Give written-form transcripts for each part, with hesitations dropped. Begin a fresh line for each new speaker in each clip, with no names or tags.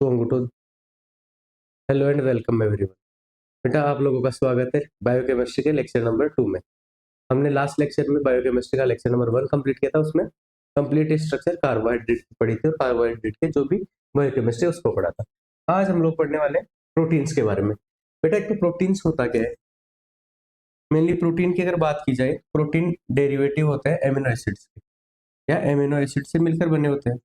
तो अंगूठो hello and welcome everyone. बेटा आप लोगों का स्वागत है बायोकेमिस्ट्री के लेक्चर नंबर 2 में। हमने लास्ट लेक्चर में बायोकेमिस्ट्री का लेक्चर नंबर 1 कंप्लीट किया था। उसमें कंप्लीट स्ट्रक्चर कार्बोहाइड्रेट की पढ़ी थी और कार्बोहाइड्रेट के जो भी बायोकेमिस्ट्री उसको पढ़ा था। आज हम लोग पढ़ने वाले हैं प्रोटीन्स के बारे में। बेटा एक तो प्रोटीन्स होता क्या है? मेनली प्रोटीन की अगर बात की जाए, प्रोटीन डेरिवेटिव होता है एमिनो एसिड्स के, या एमिनो एसिड से मिलकर बने होते हैं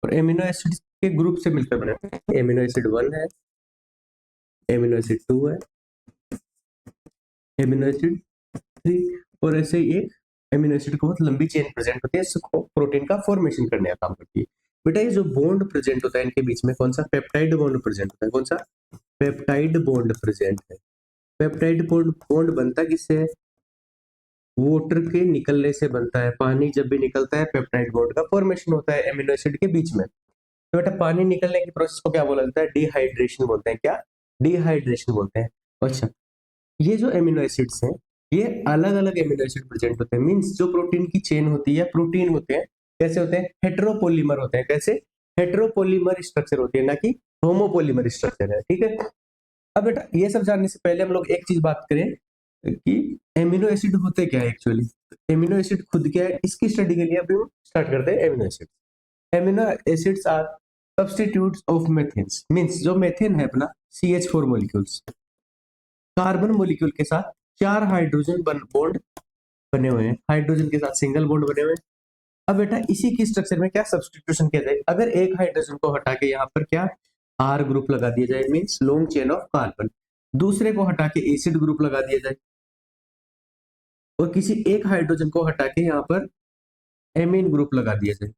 और एमिनो एसिड्स के ग्रुप से मिलकर बने होते हैं। एमिनो एसिड 1 है, एमिनो एसिड 2 है, एमिनो एसिड 3, और ऐसे ही एक एमिनो एसिड को बहुत लंबी चेन प्रेजेंट होती है, इसको प्रोटीन का फॉर्मेशन करने का काम करती है। बेटा ये जो बॉन्ड प्रेजेंट होता है इनके बीच में, कौन सा? पेप्टाइड बॉन्ड प्रेजेंट होता है। कौन सा? पेप्टाइड बॉन्ड प्रेजेंट है। पेप्टाइड बॉन्ड बॉन्ड बनता किससे है? वाटर के निकलने से बनता है। पानी जब भी निकलता है पेप्टाइड बॉन्ड का फॉर्मेशन होता है एमिनो एसिड के बीच में। तो बेटा पानी निकलने की प्रोसेस को क्या बोला जाता है? डिहाइड्रेशन बोलते हैं। क्या? डिहाइड्रेशन बोलते हैं। अच्छा, ये जो एमिनो एसिड्स हैं, ये अलग अलग एमिनो एसिड प्रेजेंट होते हैं। मींस जो प्रोटीन की चेन होती है या प्रोटीन होते हैं, कैसे होते हैं? हेटेरोपॉलीमर होते हैं। कैसे? हेटेरोपॉलीमर स्ट्रक्चर होती है, ना कि होमोपॉलीमर स्ट्रक्चर है। ठीक है। अब बेटा ये सब जानने से पहले हम लोग एक चीज बात करें कि एमिनो एसिड होते क्या है एक्चुअली। एमिनो एसिड खुद क्या है, इसकी स्टडी के लिए अभी हम स्टार्ट करते हैं। Amino acid, amino acids are substitutes of methanes. Means जो मेथेन है अपना CH4 मॉलिक्यूल्स, कार्बन मॉलिक्यूल के साथ 4 हाइड्रोजन बॉन्ड बने हुए हैं, हाइड्रोजन के साथ सिंगल बॉन्ड बने हुए हैं। अब बेटा इसी की स्ट्रक्चर में क्या सब्स्टिट्यूशन किया जाए? अगर एक हाइड्रोजन को हटा के यहाँ पर क्या R ग्रुप लगा दिया जाए, means long chain of carbon. दूसरे को हटा के एसिड ग्रुप लगा दिया जाए और किसी एक हाइड्रोजन को हटा के यहाँ पर एमीन ग्रुप लगा दिया जाए,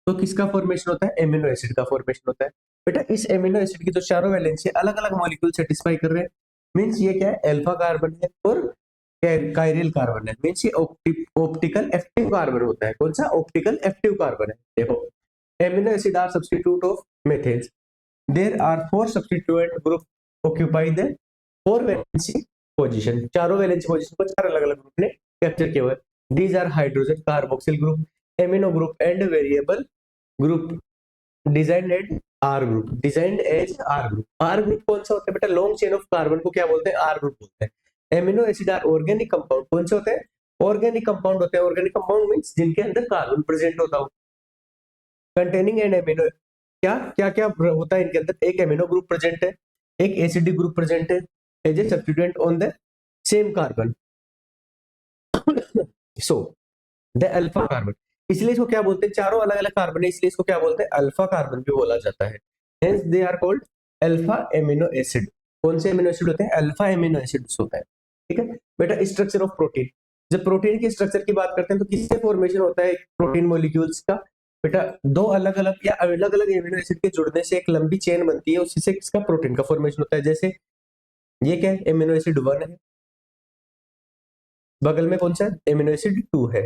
तो किसका फॉर्मेशन होता है? एमिनो एसिड का फॉर्मेशन होता है। बेटा इस एमिनो एसिड की जो चारों वैलेंसी अलग अलग मॉलिक्यूल सेटिस्फाई कर रहे हैं। मींस ये क्या है? अल्फा कार्बन है और कायरिल कार्बन है। मींस ये ऑप्टिकल एक्टिव कार्बन होता है। कौन सा? ऑप्टिकल एक्टिव कार्बन है। देखो, amino acid are substitute of methanes. There are 4 substituent group occupy the 4 valency position. चारों वैलेंसी पोजीशन को 4 अलग अलग ग्रुप ने कैप्चर किया हुआ है। These are hydrogen carboxyl group, amino group and variable group designed at R group. Designed as R group. R group कौन सा होता है बेटा? लॉन्ग चेन ऑफ कार्बन को क्या बोलते हैं? आर ग्रुप बोलते हैं। Amino acid are organic compound. कौन से होते हैं? ऑर्गेनिक कंपाउंड होते हैं। ऑर्गेनिक कंपाउंड मींस जिनके अंदर कार्बन प्रेजेंट होता हो। कंटेनिंग एन एमिनो, क्या क्या क्या होता है इनके अंदर? एक एमिनो ग्रुप प्रेजेंट है, एक एसिडिक ग्रुप प्रेजेंट है as a substituent on the same carbon. So the alpha carbon, इसलिए इसको क्या बोलते हैं? चारों अलग अलग कार्बन है, इसलिए इसको क्या बोलते हैं? अल्फा कार्बन भी बोला जाता है। Hence they are called alpha amino acid. कौन से एमिनो एसिड होते हैं? अल्फा एमिनो एसिड्स होता है। ठीक है बेटा। स्ट्रक्चर ऑफ प्रोटीन, जब प्रोटीन के स्ट्रक्चर की बात करते हैं तो किससे फॉर्मेशन होता है प्रोटीन मॉलिक्यूल्स का? बेटा दो अलग अलग या अलग अलग एमिनो एसिड के जुड़ने से एक लंबी चेन बनती है, उसी से इसका प्रोटीन का फॉर्मेशन होता है। जैसे ये क्या है? एमिनो एसिड 1 है, बगल में कौन सा? एमिनो एसिड 2 है।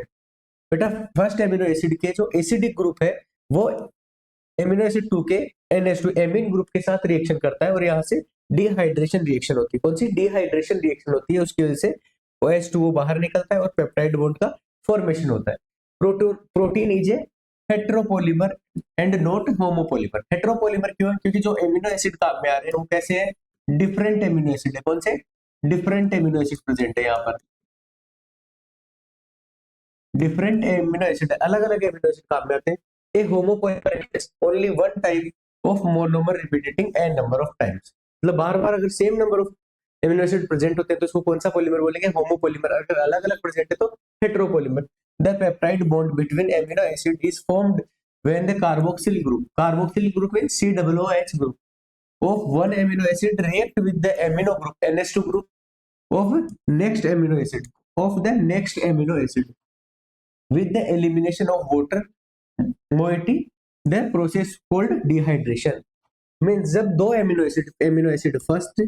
बेटा फर्स्ट एमिनो एसिड के जो एसिडिक ग्रुप है वो एमिनो एसिड 2 के NH2 एमीन ग्रुप के साथ रिएक्शन करता है और यहाँ से डिहाइड्रेशन रिएक्शन होती है। कौन सी? डिहाइड्रेशन रिएक्शन होती है, उसकी वजह से OH2 बाहर निकलता है और पेप्टाइड बॉन्ड का फॉर्मेशन होता है। Protein is a heteropolymer and not homopolymer. Heteropolymer क्यों है? क्योंकि जो एमिनो एसिड काम में आ रहे हैं वो कैसे है? डिफरेंट एमिनो एसिड है। कौन से? डिफरेंट एमिनो एसिड प्रेजेंट है यहाँ पर। डिफरेंट एमिनो एसिड, अलग अलग एमिनो एसिड काम में आते हैं। A homopolymer is only one type of monomer repeating n number of times. मतलब बार बार अगर same number of amino acid present होते हैं तो इसको कौन सा पॉलीमर बोलेंगे? होमोपॉलीमर। अगर अलग अलग प्रेजेंट है तो heteropolymer. The peptide bond between amino acid is formed when the carboxyl group means COOH group of one amino acid react with the amino group NH2 group of next amino acid with the elimination of water moiety, the process called dehydration। Means जब दो amino acid first,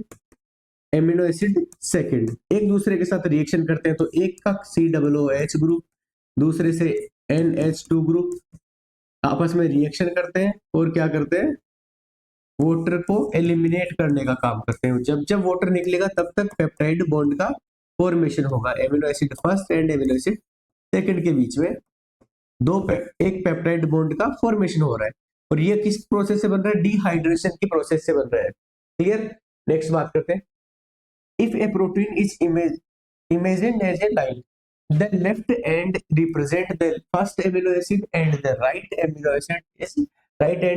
amino acid second एक दूसरे के साथ reaction करते हैं तो एक का COOH ग्रुप दूसरे से NH2 ग्रुप आपस में रिएक्शन करते हैं और क्या करते हैं? वाटर को एलिमिनेट करने का काम करते हैं। जब जब वाटर निकलेगा तब तक पेप्टाइड बॉन्ड का फॉर्मेशन होगा। Amino acid first and amino acid second के बीच में एक पेप्टाइड बॉन्ड का फॉर्मेशन हो रहा है। और ये किस प्रोसेस से बन रहा है, डिहाइड्रेशन की प्रोसेस से बन रहा है। क्लियर। नेक्स्ट बात करते हैं, if A protein is imagined as a line, the left end represent the first amino acid and the right end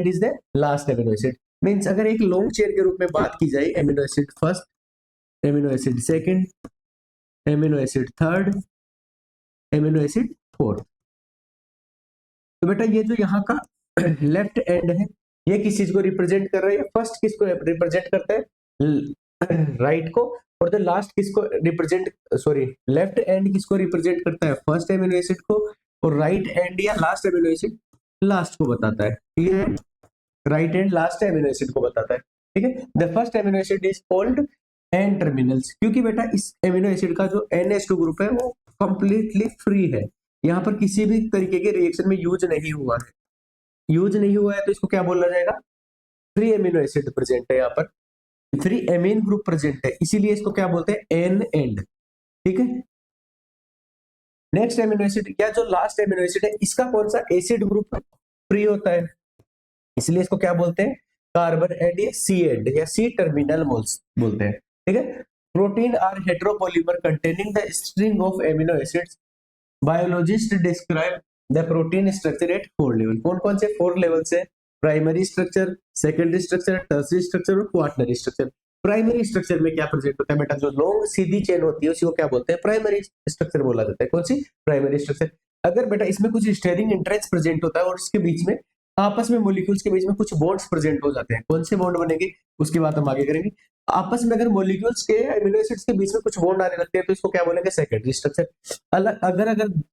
is the last amino acid। Means अगर एक लॉन्ग चेन के रूप में बात की जाए, amino acid first, amino acid second, amino acid third, amino acid fourth. तो बेटा ये जो यहाँ का लेफ्ट एंड है, ये किस चीज को रिप्रेजेंट कर रहा है, फर्स्ट किसको रिप्रेजेंट करता है, राइट को, और द लास्ट किसको रिप्रेजेंट, सॉरी लेफ्ट एंड किसको रिप्रेजेंट करता है, फर्स्ट एमिनो एसिड को, और राइट एंड या लास्ट एमिनो एसिड लास्ट को बताता है। ठीक है, right and last amino acid को बताता है। ठीक है, the first amino acid is called an terminals, क्योंकि बेटा इस एमिनो एसिड का जो NH2 ग्रुप है वो कंप्लीटली फ्री है, यहाँ पर किसी भी तरीके के रिएक्शन में यूज नहीं हुआ है, यूज नहीं हुआ है तो इसको क्या बोला जाएगा, फ्री एमिनो एसिड प्रेजेंट है, यहाँ पर फ्री एमीन ग्रुप प्रेजेंट है, इसीलिए इसको क्या बोलते हैं, एन एंड। ठीक है, नेक्स्ट एमिनो एसिड, क्या जो लास्ट एमिनो एसिड है इसका कौन सा एसिड ग्रुप फ्री होता है, इसलिए इसको क्या बोलते हैं, कार्बन एंड या सी एंड या सी टर्मिनल मोल्स बोलते हैं। ठीक है, protein are heteropolymer containing the string of amino acids, biologist describe the protein structure at 4 level. कौन कौन से 4 लेवल से, primary structure, secondary structure, tertiary structure और क्वाटरनरी स्ट्रक्चर। प्राइमरी स्ट्रक्चर में क्या प्रेजेंट होता है बेटा, जो लॉन्ग सीधी चेन होती है उसी को क्या बोलते हैं, प्राइमरी स्ट्रक्चर बोला जाता है। कौन सी, प्राइमरी स्ट्रक्चर। अगर बेटा इसमें कुछ स्टेरिंग इंटरेक्स प्रेजेंट होता है और इसके बीच में आपस में मॉलिक्यूल्स के बीच में कुछ बॉन्ड्स प्रेजेंट हो जाते हैं, कौन से बॉन्ड बनेंगे उसकी बात हम आगे करेंगे। आपस में अगर मॉलिक्यूल्स के एमिनो एसिड्स के बीच में कुछ बॉन्ड आने लगते हैं तो इसको क्या बोलेंगे, सेकेंडरी स्ट्रक्चर। अगर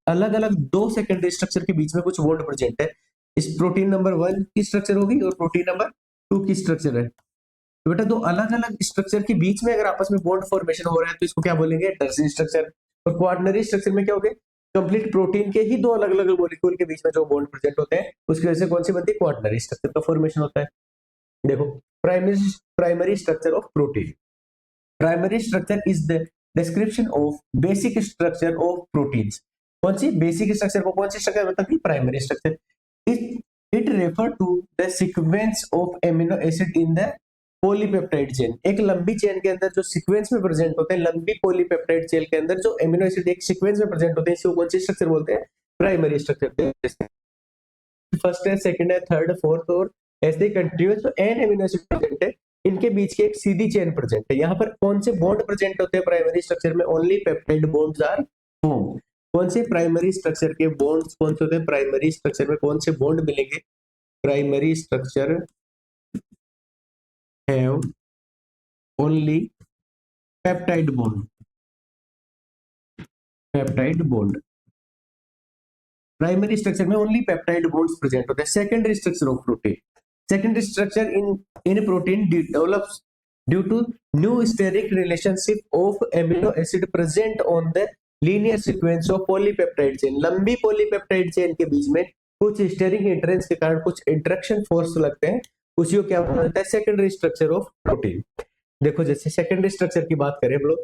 अलग अलग दो सेकेंडरी स्ट्रक्चर के बीच में कुछ बॉन्ड प्रेजेंट है, इस प्रोटीन नंबर 1 की स्ट्रक्चर होगी और प्रोटीन नंबर 2 की स्ट्रक्चर है, तो बेटा दो अलग अलग स्ट्रक्चर के बीच में अगर आपस में बॉन्ड फॉर्मेशन हो रहा है तो इसको क्या बोलेंगे, टर्सरी स्ट्रक्चर। और क्वाटरनरी स्ट्रक्चर में क्या होगा, कंप्लीट प्रोटीन के ही दो अलग अलग मॉलिक्यूल के बीच में जो बॉन्ड प्रेजेंट होते हैं उसकी वजह से कौन सी बनती है, क्वाटरनरी स्ट्रक्चर का फॉर्मेशन होता है। देखो, primary structure of protein, primary structure is the description of basic structure of proteins. कौन सी बेसिक स्ट्रक्चर को कौन सी स्ट्रक्चर बताती है, primary structure. It refer to the sequence of amino acid in the polypeptide chain. एक लंबी chain के अंदर जो सीक्वेंस में प्रेजेंट होते हैं, लंबी पॉलीपेप्टाइड चेन के अंदर जो एमिनो एसिड एक सीक्वेंस में प्रेजेंट होते हैं, इसको कौन सी स्ट्रक्चर बोलते हैं, प्राइमरी स्ट्रक्चर। फर्स्ट है, सेकंड है, थर्ड, फोर्थ और ऐसे कंटिन्यूअस जो एन एमिनो एसिड प्रेजेंट है इनके बीच की एक सीधी चेन प्रेजेंट है। यहाँ पर कौन से बॉन्ड प्रेजेंट होते हैं प्राइमरी स्ट्रक्चर में, only peptide bonds are formed. कौन से प्राइमरी स्ट्रक्चर के बॉन्ड्स कौन से होते हैं, प्राइमरी स्ट्रक्चर में कौन से बॉन्ड मिलेंगे, primary structure have only peptide bond, peptide bond. Primary structure में ओनली पेप्टाइड बॉन्ड्स प्रेजेंट होते हैं। Secondary structure of protein, secondary structure in protein develops due to new steric relationship of amino acid present on the linear sequence of polypeptide chain. लंबी polypeptide chain के बीच में कुछ steric entrance के कारण कुछ इंटरेक्शन फोर्स लगते हैं, उसी को क्या बोला जाता है, सेकेंडरी स्ट्रक्चर ऑफ प्रोटीन। देखो जैसे सेकेंडरी स्ट्रक्चर की बात करें हम लोग,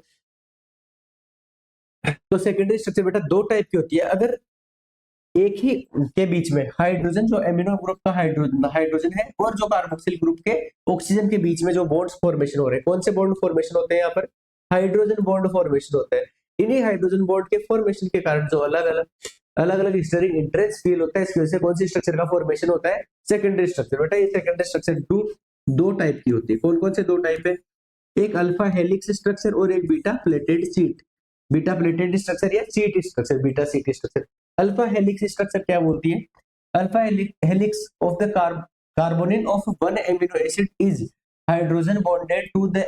तो सेकेंडरी स्ट्रक्चर बेटा दो टाइप की होती है। अगर एक ही के बीच में हाइड्रोजन, जो एमिनो ग्रुप का हाइड्रोजन है और जो कार्बोक्सिल ग्रुप के ऑक्सीजन के बीच में जो बॉन्ड्स फॉर्मेशन हो रहे हैं, कौन से बॉन्ड फॉर्मेशन होते हैं, यहाँ पर हाइड्रोजन बॉन्ड फॉर्मेशन होता है। इन्हीं हाइड्रोजन बॉन्ड के फॉर्मेशन के कारण जो अलग अलग स्टेरिक इंटरेस्ट फील होता है, इसकी वजह से कौन सी स्ट्रक्चर का फॉर्मेशन होता है, सेकेंडरी स्ट्रक्चर। बेटा ये सेकेंडरी स्ट्रक्चर दो टाइप की होती है। कौन कौन से दो टाइप है, एक अल्फा हेलिक्स स्ट्रक्चर और एक beta pleated sheet, beta pleated structure या sheet structure, beta sheet structure. Alpha helix structure क्या बोलती है, alpha helix of the carbonyl of one amino acid is hydrogen bonded to the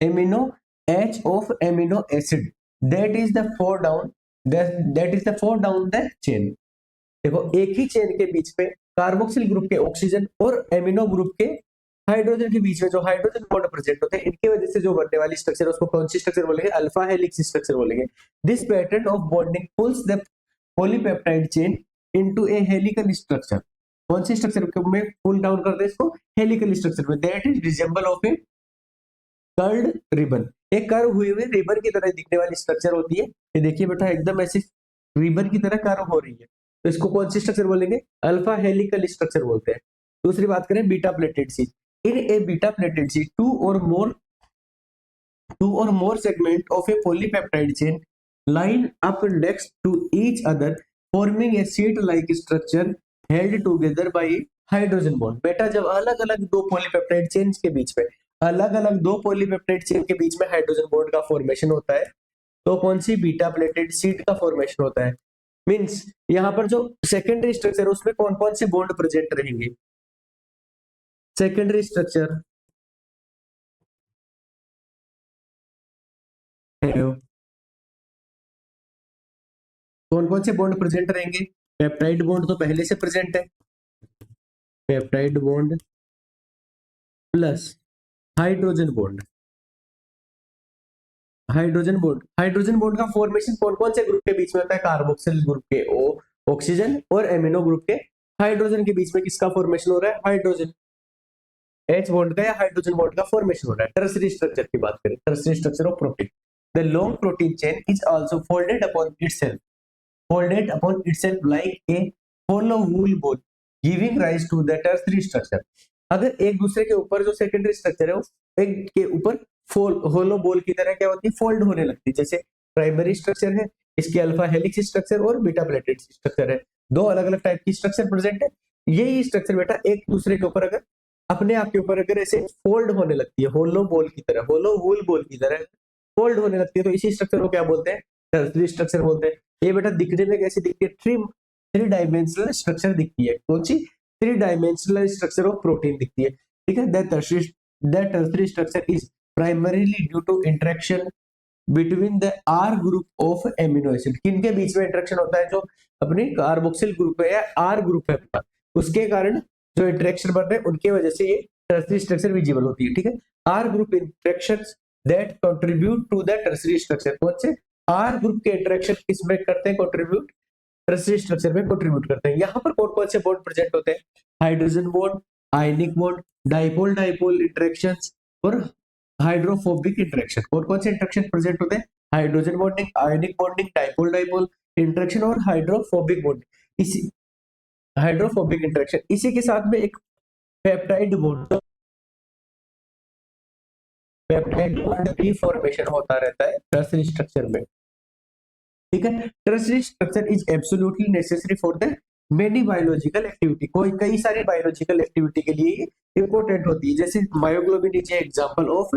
amino H of amino acid that is the four down the chain। देखो एक ही chain के बीच में carboxyl group के oxygen और एमिनो ग्रुप के hydrogen के बीच में जो हाइड्रोजन बॉन्ड प्रेजेंट होते हैं, इनके वजह से जो बनने वाली स्ट्रक्चर उसको कौन सी स्ट्रक्चर बोलेंगे, अल्फा हेलिक्स स्ट्रक्चर बोलेंगे। This pattern of bonding pulls the polypeptide chain into A helical structure. कौन सी स्ट्रक्चर में पुल डाउन करते हैं इसको, हेलिकल स्ट्रक्चर में। That is resemble of A curved ribbon, एक कर्व हुई हुई रिबन की तरह दिखने वाली स्ट्रक्चर होती है। ये देखिए बेटा एकदम ऐसे रिबन की तरह कर्व हो रही है, तो इसको कौन सी स्ट्रक्चर बोलेंगे? अल्फा हेलिकल स्ट्रक्चर बोलते हैं। दूसरी बात करें beta pleated seat, in A beta pleated seat two or more segment of a polypeptide chain line up next to each other forming a sheet like structure held together by hydrogen bond. बेटा जब अलग अलग दो polypeptide chain के बीच में hydrogen bond का formation होता है तो कौन सी बीटा प्लेटेड शीट का फॉर्मेशन होता है। मींस यहाँ पर जो सेकेंडरी स्ट्रक्चर है उसमें कौन कौन से बॉन्ड प्रेजेंट रहेंगे? सेकेंडरी स्ट्रक्चर कौन कौन से बॉन्ड प्रेजेंट रहेंगे? पेप्टाइड बॉन्ड तो पहले से प्रेजेंट है, peptide bond plus hydrogen bond. Hydrogen bond का फॉर्मेशन कौन कौन से ग्रुप के बीच में होता है? कार्बोक्सिल ग्रुप के ऑक्सीजन और एमिनो ग्रुप के हाइड्रोजन के बीच में किसका फॉर्मेशन हो रहा है? हाइड्रोजन H बॉन्ड का या हाइड्रोजन बॉन्ड का फॉर्मेशन हो रहा है। टर्सरी स्ट्रक्चर की बात करें, tertiary structure of protein, the long protein chain is also folded upon itself like a hollow wool ball giving rise to the tertiary structure। अगर एक दूसरे के ऊपर जो सेकेंडरी स्ट्रक्चर है वो एक के ऊपर होलो बॉल की तरह क्या होती है? फोल्ड होने लगती है। जैसे प्राइमरी स्ट्रक्चर है, इसके अल्फा हेलिक्स स्ट्रक्चर और बीटा प्लेटेड स्ट्रक्चर है, दो अलग अलग टाइप की स्ट्रक्चर प्रेजेंट है। यही स्ट्रक्चर बेटा एक दूसरे के ऊपर अगर अपने आप के ऊपर अगर ऐसे फोल्ड होने लगती है, होलो वूल बॉल की तरह फोल्ड होने लगती है, तो इसी स्ट्रक्चर को क्या बोलते हैं? टर्सरी स्ट्रक्चर बोलते हैं। ये बेटा दिखने में कैसी दिखती है? थ्री डायमेंशनल स्ट्रक्चर दिखती है। कौन सी? Three dimensional structure of protein दिखती है। ठीक है, that tertiary structure is primarily due to interaction between the R group of amino acid. किनके बीच में इंटरेक्शन होता है? जो अपने कार्बोक्सिल ग्रुप है या आर ग्रुप है, उसके कारण जो इंटरेक्शन बन रहे हैं उनकी वजह से ये टर्सरी स्ट्रक्चर विजिबल होती है। ठीक है, R group interactions that contribute to the tertiary structure. कौन से? आर ग्रुप के इंटरेक्शन किसमें करते हैं? कंट्रीब्यूट टर्सरी स्ट्रक्चर में कंट्रीब्यूट करते हैं। यहाँ पर कौन कौन से बॉन्ड प्रेजेंट होते हैं? Hydrogen bond, ionic bond, dipole interactions और हाइड्रोफोबिक इंटरेक्शन। कौन कौन से इंटरेक्शन प्रेजेंट होते हैं? Hydrogen bonding, ionic bonding, dipole interaction और हाइड्रोफोबिक बॉन्डिंग। इसी हाइड्रोफोबिक इंटरेक्शन, इसी के साथ में एक पेप्टाइड बॉन्ड की फॉर्मेशन होता रहता है टर्सरी स्ट्रक्चर में। ठीक है, tertiary structure is absolutely necessary for the many biological activity. कई सारी बायोलॉजिकल एक्टिविटी के लिए इंपॉर्टेंट होती है। जैसे myoglobin is example of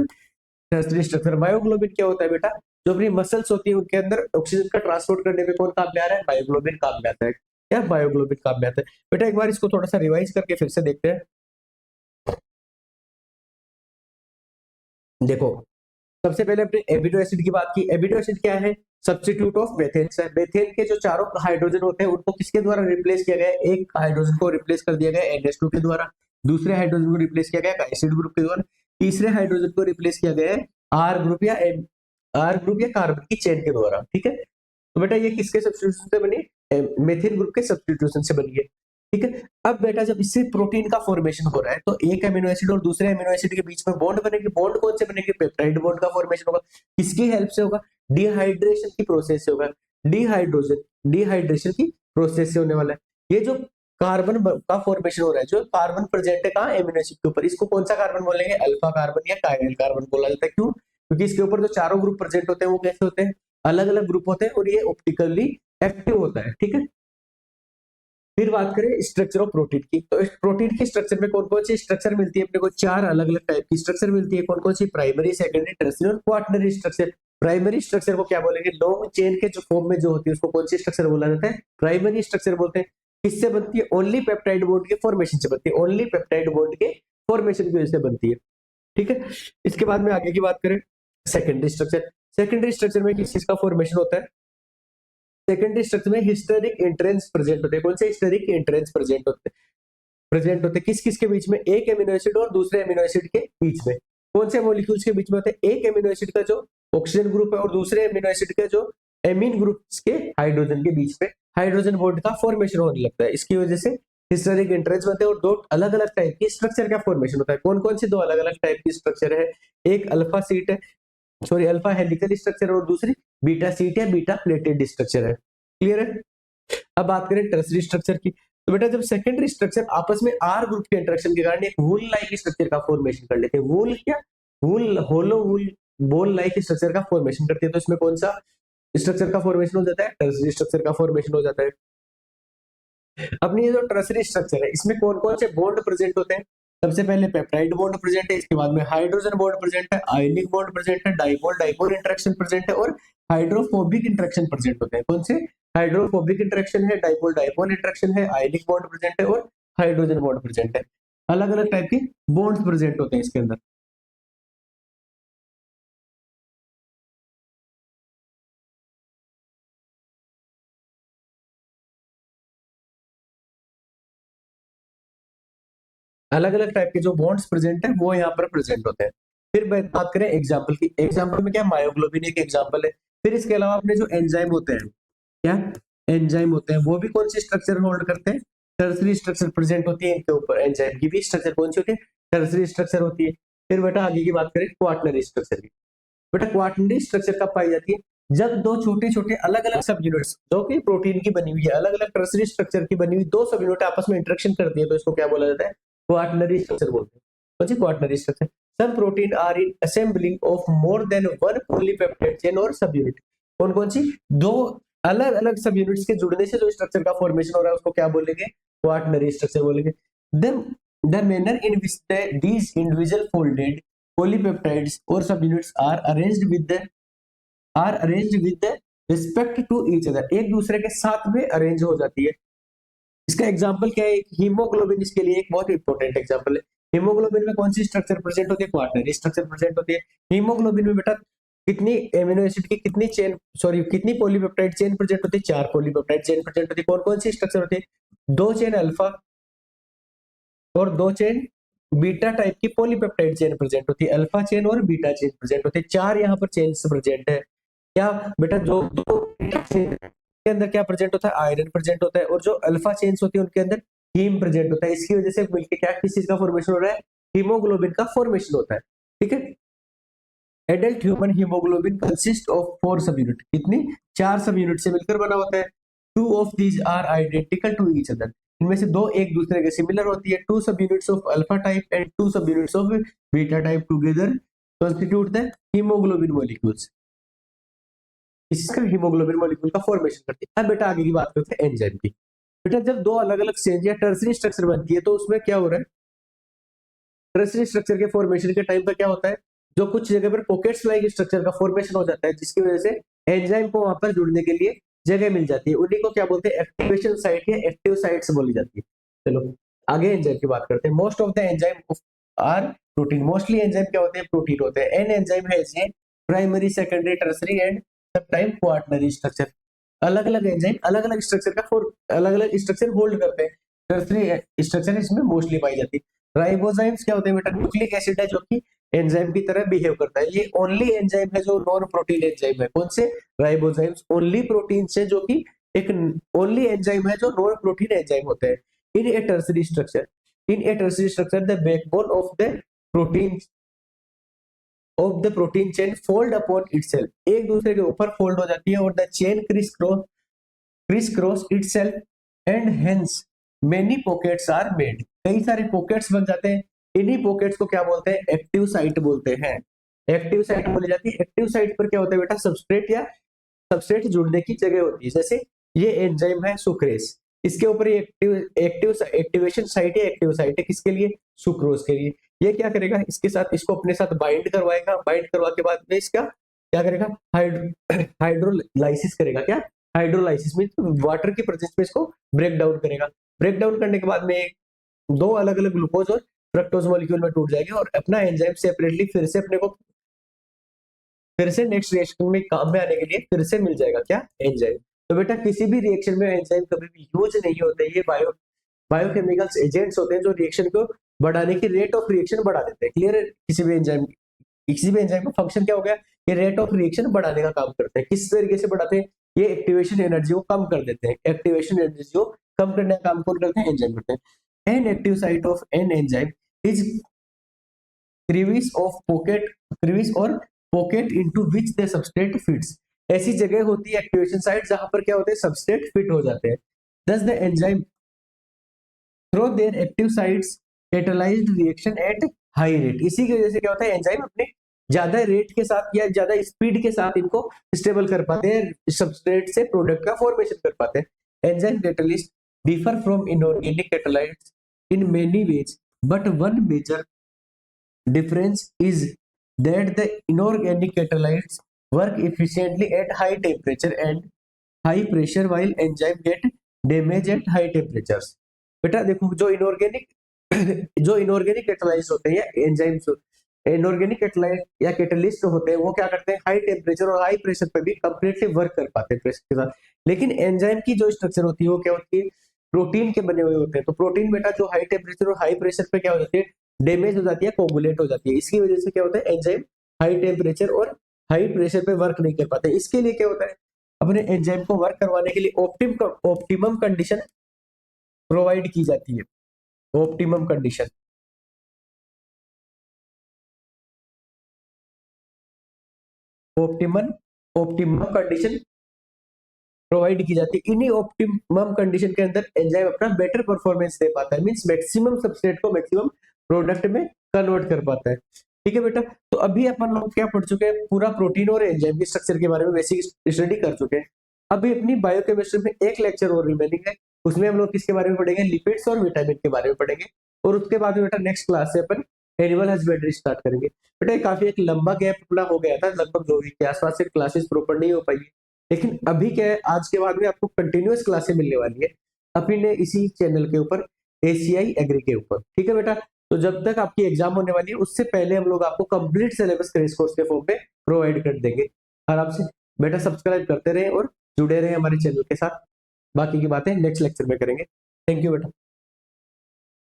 tertiary structure. Myoglobin क्या होता है बेटा? जो अपनी मसल्स होती है उनके अंदर ऑक्सीजन का ट्रांसपोर्ट करने में कौन काम में आ रहा है? मायोग्लोबिन काम में आता है। क्या मायोग्लोबिन काम में आता है? बेटा एक बार इसको थोड़ा सा रिवाइज करके फिर से देखते हैं। देखो, सबसे पहले अपने एमिनो एसिड की बात की। एमिनो एसिड क्या है? सब्स्टिट्यूट ऑफ मेथेन है। मेथेन के जो चारों हाइड्रोजन होते हैं उनको किसके द्वारा रिप्लेस किया गया है? एक हाइड्रोजन को रिप्लेस कर दिया गया NH2 के द्वारा, दूसरे हाइड्रोजन को रिप्लेस किया गया एसिड ग्रुप के द्वारा, तीसरे हाइड्रोजन को रिप्लेस किया गया है आर ग्रुप या कार्बन की चेन के द्वारा। ठीक है, तो बेटा ये किसके सब्स्टिट्यूशन से बनी? मेथिन ग्रुप के सब्स्टिट्यूशन से बनी है। ठीक है, अब बेटा जब इससे प्रोटीन का फॉर्मेशन हो रहा है तो एक एमिनो एसिड और दूसरे एमिनो एसिड के बीच में बॉन्ड बनेंगे। बॉन्ड कौन से बनेंगे? पेप्टाइड बॉन्ड का फॉर्मेशन होगा। किसकी हेल्प से होगा? डिहाइड्रेशन की प्रोसेस से होगा। डिहाइड्रेशन की प्रोसेस से होने वाला है। ये जो कार्बन का फॉर्मेशन हो रहा है, जो कार्बन प्रेजेंट है कहाँ? एमिनो एसिड के ऊपर, इसको कौन सा कार्बन बोलेंगे? अल्फा कार्बन या काइनेल कार्बन बोला जाता है। क्यों? क्योंकि इसके ऊपर जो चारों ग्रुप प्रेजेंट होते हैं वो कैसे होते हैं? अलग अलग ग्रुप होते हैं और ये ऑप्टिकली एक्टिव होता है। ठीक है, फिर बात करें स्ट्रक्चर ऑफ प्रोटीन की, तो इस प्रोटीन के स्ट्रक्चर में कौन कौन सी स्ट्रक्चर मिलती है? अपने को चार अलग अलग टाइप की स्ट्रक्चर मिलती है। कौन कौन सी? प्राइमरी, सेकेंडरी, टर्शियरी और क्वाटरनरी स्ट्रक्चर। प्राइमरी स्ट्रक्चर को क्या बोलेंगे? लॉन्ग चेन के जो फॉर्म में जो होती है उसको कौन सी स्ट्रक्चर बोला जाता है? प्राइमरी स्ट्रक्चर बोलते हैं। किससे बनती है? ओनली पेप्टाइड बॉन्ड के फॉर्मेशन से बनती है। ओनली पेप्टाइड बॉन्ड के फॉर्मेशन की वजह से बनती है। ठीक है, इसके बाद में आगे की बात करें सेकेंडरी स्ट्रक्चर। सेकेंडरी स्ट्रक्चर में किस चीज का फॉर्मेशन होता है? सेकेंडरी स्ट्रक्चर में हिस्टेरिक एंट्रेंस प्रेजेंट होते हैं। कौन से हिस्टेरिक एंट्रेंस प्रेजेंट होते हैं? किस किस के बीच में? एक एमिनो एसिड और दूसरे एमिनो एसिड के बीच में। कौन से मॉलिक्यूल्स के बीच में होते हैं? एक एमिनो एसिड का जो ऑक्सीजन ग्रुप है और दूसरे एमिनो एसिड का जो एमीन ग्रुप के हाइड्रोजन के बीच में हाइड्रोजन बॉन्ड का फॉर्मेशन होने लगता है। इसकी वजह से हिस्टेरिक एंट्रेंस बनते हैं और दो अलग अलग टाइप की स्ट्रक्चर का फॉर्मेशन होता है। कौन कौन सी दो अलग अलग टाइप की स्ट्रक्चर है? एक अल्फा सीट है, सॉरी अल्फा हेलिकल स्ट्रक्चर और दूसरी बीटा सीट या बीटा प्लेटेड स्ट्रक्चर है। क्लियर है? अब बात करें टर्सरी स्ट्रक्चर की, तो बेटा जब सेकेंडरी स्ट्रक्चर आपस में आर ग्रुप के इंटरेक्शन के कारण एक वूल लाइक स्ट्रक्चर का फॉर्मेशन कर लेते हैं, वूल क्या, वूल होलो वूल बोल लाइक स्ट्रक्चर का फॉर्मेशन करते हैं, तो इसमें कौन सा स्ट्रक्चर का फॉर्मेशन हो जाता है, टर्सरी स्ट्रक्चर का फॉर्मेशन हो जाता है। अपनी ये जो टर्सरी स्ट्रक्चर है इसमें कौन कौन से बॉन्ड प्रेजेंट होते हैं, सबसे पहले पेप्टाइड बॉन्ड प्रेजेंट है, इसके बाद में हाइड्रोजन बॉन्ड प्रेजेंट है, आयनिक बॉन्ड प्रेजेंट है, डाइपोल डाइपोल इंटरेक्शन प्रेजेंट है और हाइड्रोफोबिक इंटरेक्शन प्रेजेंट होते हैं। कौन से, हाइड्रोफोबिक इंटरेक्शन है, डाइपोल डाइपोल इंटरेक्शन है, आयनिक बॉन्ड प्रेजेंट है और हाइड्रोजन बॉन्ड प्रेजेंट है। अलग अलग टाइप के बॉन्ड्स प्रेजेंट होते हैं इसके अंदर। अलग अलग टाइप के जो बॉन्ड्स प्रेजेंट है वो यहाँ पर प्रेजेंट होते हैं। फिर बात करें एग्जाम्पल की, एग्जाम्पल में क्या, मायोग्लोबिन एक एग्जाम्पल है। फिर इसके अलावा अपने जो एंजाइम होते हैं, क्या एंजाइम होते हैं, वो भी कौन सी स्ट्रक्चर होल्ड करते हैं, टर्सरी स्ट्रक्चर प्रेजेंट होती है इनके ऊपर। एंजाइम की भी स्ट्रक्चर कौन सी होती है, टर्सरी स्ट्रक्चर होती है। फिर बेटा आगे की बात करें क्वाटनरी स्ट्रक्चर की, बेटा क्वाटनरी स्ट्रक्चर कब पाई जाती है, जब दो छोटे छोटे अलग अलग सब यूनिट्स जो कि प्रोटीन की बनी हुई है, अलग अलग टर्सरी स्ट्रक्चर की बनी हुई दो सब यूनिट आपस में इंटरेक्शन करती है, तो इसको क्या बोला जाता है, क्वाटनरी स्ट्रक्चर बोलते हैं। कौन सी, क्वाटनरी स्ट्रक्चर। सब protein are in assembling of more than one polypeptide chain और सब यूनिट। कौन कौन सी, दो अलग अलग सब यूनिट्स के जुड़ने से जो स्ट्रक्चर का फॉर्मेशन हो रहा है उसको क्या बोलेंगे, क्वाटनरी स्ट्रक्चर बोलेंगे। Then the manner in which these individual folded polypeptides or subunits are arranged with the respect to each other, एक दूसरे के साथ में अरेंज हो जाती है। इसका एग्जांपल क्या है, हीमोग्लोबिन इसके लिए एक बहुत इंपॉर्टेंट एग्जांपल है। हीमोग्लोबिन में कौन सी स्ट्रक्चर प्रेजेंट होती है, क्वाटनरी स्ट्रक्चर प्रेजेंट होती है। हीमोग्लोबिन में बेटा कितनी एमिनो एसिड की कितनी चेन, सॉरी कितनी पॉलीपेप्टाइड चेन प्रेजेंट होती है, 4 पॉलीपेप्टाइड चेन प्रेजेंट होती है। कौन कौन सी स्ट्रक्चर होती है, 2 चेन अल्फा और 2 चेन बीटा टाइप की पॉलीपेप्टाइड चेन प्रेजेंट होती है, अल्फा चेन और बीटा चेन प्रेजेंट होती है। 4 यहाँ पर चेन्स प्रेजेंट है। क्या बेटा, जो दो बीटा चेन के अंदर क्या प्रेजेंट होता है, आयरन प्रेजेंट होता है, और जो अल्फा चेन्स होती है उनके अंदर हीम प्रेजेंट होता है। इसकी वजह से मिलकर क्या, किस चीज का फॉर्मेशन हो रहा है, हीमोग्लोबिन का फॉर्मेशन होता है। ठीक है, adult human haemoglobin consist of 4 सब यूनिट, कितनी, 4 सब यूनिट से मिलकर बना होता है। 2 of these are identical to each other, इनमें से 2 एक दूसरे के सिमिलर होती है। 2 सब units of alpha type and 2 सब units of beta type together constitute the haemoglobin molecules. इसका हीमोग्लोबिन मॉलिक्यूल का फॉर्मेशन करती है। अब बेटा आगे की बात करते हैं एंजाइम की। बेटा जब 2 अलग अलग चेन या टर्सरी स्ट्रक्चर बनती है तो उसमें क्या हो रहा है, टर्सरी स्ट्रक्चर के फॉर्मेशन के टाइम पर क्या होता है, जो कुछ जगह पर पॉकेट्स लाइक स्ट्रक्चर का फॉर्मेशन हो जाता है, जिसकी वजह से एंजाइम को वहां पर जुड़ने के लिए जगह मिल जाती है। उन्हीं को क्या बोलते हैं, एक्टिवेशन साइट या एक्टिव साइट्स बोली जाती है। चलो आगे एंजाइम की बात करते हैं। Most of the enzyme are protein, mostly enzyme क्या होते हैं, प्रोटीन होते हैं। An enzyme has a primary, secondary, tertiary and sometime quaternary structure. अलग अलग एंजाइम अलग अलग स्ट्रक्चर का अलग अलग स्ट्रक्चर होल्ड करते हैं। टर्सरी स्ट्रक्चर इसमें मोस्टली पाई जाती है। राइबोजाइम्स क्या होते हैं बेटा, न्यूक्लिक एसिड है जो कि एंजाइम की तरह बिहेव करता है। ये ओनली एंजाइम है जो नॉन प्रोटीन एंजाइम है। कौन से, राइबोजाइम्स ओनली प्रोटीन से, जो कि एक ओनली एंजाइम है जो नॉन प्रोटीन एंजाइम होते हैं। In a tertiary structure, in a tertiary structure the backbone of the protein chain fold upon itself, एक दूसरे के ऊपर फोल्ड हो जाती है, और the chain criss cross itself and hence many pockets are made, कई सारे पॉकेट्स बन जाते हैं। इन्हीं पॉकेट्स को क्या बोलते हैं, एक्टिव साइट बोलते हैं। एक्टिव साइट बोली जाती है। एक्टिव साइट पर क्या होता है बेटा, सबस्ट्रेट या सबस्ट्रेट जुड़ने की जगह होती है। जैसे ये एंजाइम है सुक्रेस, इसके ऊपर ये एक्टिवेशन साइट है, एक्टिव साइट है किसके लिए, सुक्रोज के लिए। ये क्या करेगा, इसके साथ, इसको अपने साथ बाइंड करवाएगा, बाइंड करवा के बाद में इसका क्या करेगा, हाइड्रोलाइसिस करेगा। क्या, हाइड्रोलाइसिस में वाटर की प्रेजेंस में इसको ब्रेक डाउन करेगा। ब्रेक डाउन करने के बाद में 2 अलग अलग ग्लूकोज और फ्रक्टोज मॉलिक्यूल में टूट जाएंगे, और अपना एंजाइम सेपरेटली फिर से अपने को फिर से नेक्स्ट रिएक्शन में काम में आने के लिए फिर से मिल जाएगा क्या, एंजाइम। तो बेटा किसी भी रिएक्शन में एंजाइम कभी भी यूज नहीं होते। ये बायोकेमिकल्स एजेंट्स होते हैं जो रिएक्शन को बढ़ाने की, रेट ऑफ रिएक्शन बढ़ा देते हैं। क्लियर है, किसी भी एंजाइम का फंक्शन क्या हो गया, ये रेट ऑफ रिएक्शन बढ़ाने का काम करते हैं। किस तरीके से बढ़ाते हैं, ये एक्टिवेशन एनर्जी को कम कर देते हैं। एक्टिवेशन एनर्जी को कम करने का काम कौन करते हैं, एंजाइम करते हैं। An active site of an enzyme is crevice or pocket into which the substrate fits, ऐसी जगह होती है एक्टिवेशन साइट जहां पर क्या होते हैं सबस्ट्रेट फिट हो जाते हैं। Thus the enzyme through their active sites catalysed reaction at high rate. इसी की वजह से क्या होता है एंजाइम अपने ज्यादा रेट के साथ या ज्यादा स्पीड के साथ इनको स्टेबल कर पाते हैं, सबस्ट्रेट से प्रोडक्ट का फॉर्मेशन कर पाते हैं। Enzyme catalyst differ from inorganic catalysts in many ways, but one major difference is that the inorganic catalytes work efficiently at high temperature and high pressure while enzyme get damaged at high temperatures। बेटा देखो जो inorganic कैटालाइस्ट होते हैं या enzymes, inorganic कैटालाइट या catalyst होते हैं वो क्या करते हैं हाई टेम्परेचर और हाई प्रेशर पे भी कंप्लीटली वर्क कर पाते हैं प्रेशर के साथ। लेकिन एंजाइम की जो स्ट्रक्चर होती है वो क्या होती है प्रोटीन के बने हुए होते हैं। तो प्रोटीन बेटा जो हाई टेम्परेचर और हाई प्रेशर पे क्या हो जाती है डैमेज हो जाती है, कोगुलेट हो जाती है। इसकी वजह से क्या होता है एंजाइम हाई टेम्परेचर और हाई प्रेशर पे वर्क नहीं कर पाते। इसके लिए क्या होता है अपने एंजाइम को वर्क करवाने के लिए ऑप्टिमम कंडीशन प्रोवाइड की जाती है। Optimum condition optimum optimum condition provide की जाती है। इन्हीं ऑप्टिमम कंडीशन के अंदर एंजाइम अपना बेटर परफॉर्मेंस दे पाता है, मींस मैक्सिमम सबस्ट्रेट को मैक्सिमम प्रोडक्ट में कन्वर्ट कर पाता है। ठीक है बेटा, तो अभी अपन लोग क्या पढ़ चुके हैं पूरा प्रोटीन और एंजाइम के स्ट्रक्चर के बारे में बेसिक स्टडी कर चुके हैं। अभी अपनी बायोकेमिस्ट्री में एक लेक्चर और रिमेनिंग है, उसमें हम लोग किसके बारे में पढ़ेंगे लिपिड्स और विटामिन के बारे में पढ़ेंगे। और उसके बाद में बेटा नेक्स्ट क्लास से अपन एनिमल हस्बेंड्री स्टार्ट करेंगे। बेटा काफी एक लंबा गैप अपना हो गया था, लगभग 2 वीक के आसपास से क्लासेस प्रॉपर नहीं हो पाई है। लेकिन अभी क्या है आज के बाद में आपको कंटिन्यूअस क्लासेस मिलने वाली है अपने इसी चैनल के ऊपर एसीआई एग्री के ऊपर। ठीक है बेटा, तो जब तक आपकी एग्जाम होने वाली है उससे पहले हम लोग आपको कंप्लीट सिलेबस क्रैश कोर्स के फॉर्म में प्रोवाइड कर देंगे आराम से। बेटा सब्सक्राइब करते रहे और जुड़े रहे हमारे चैनल के साथ। बाकी की बातें नेक्स्ट लेक्चर में करेंगे। थैंक यू बेटा।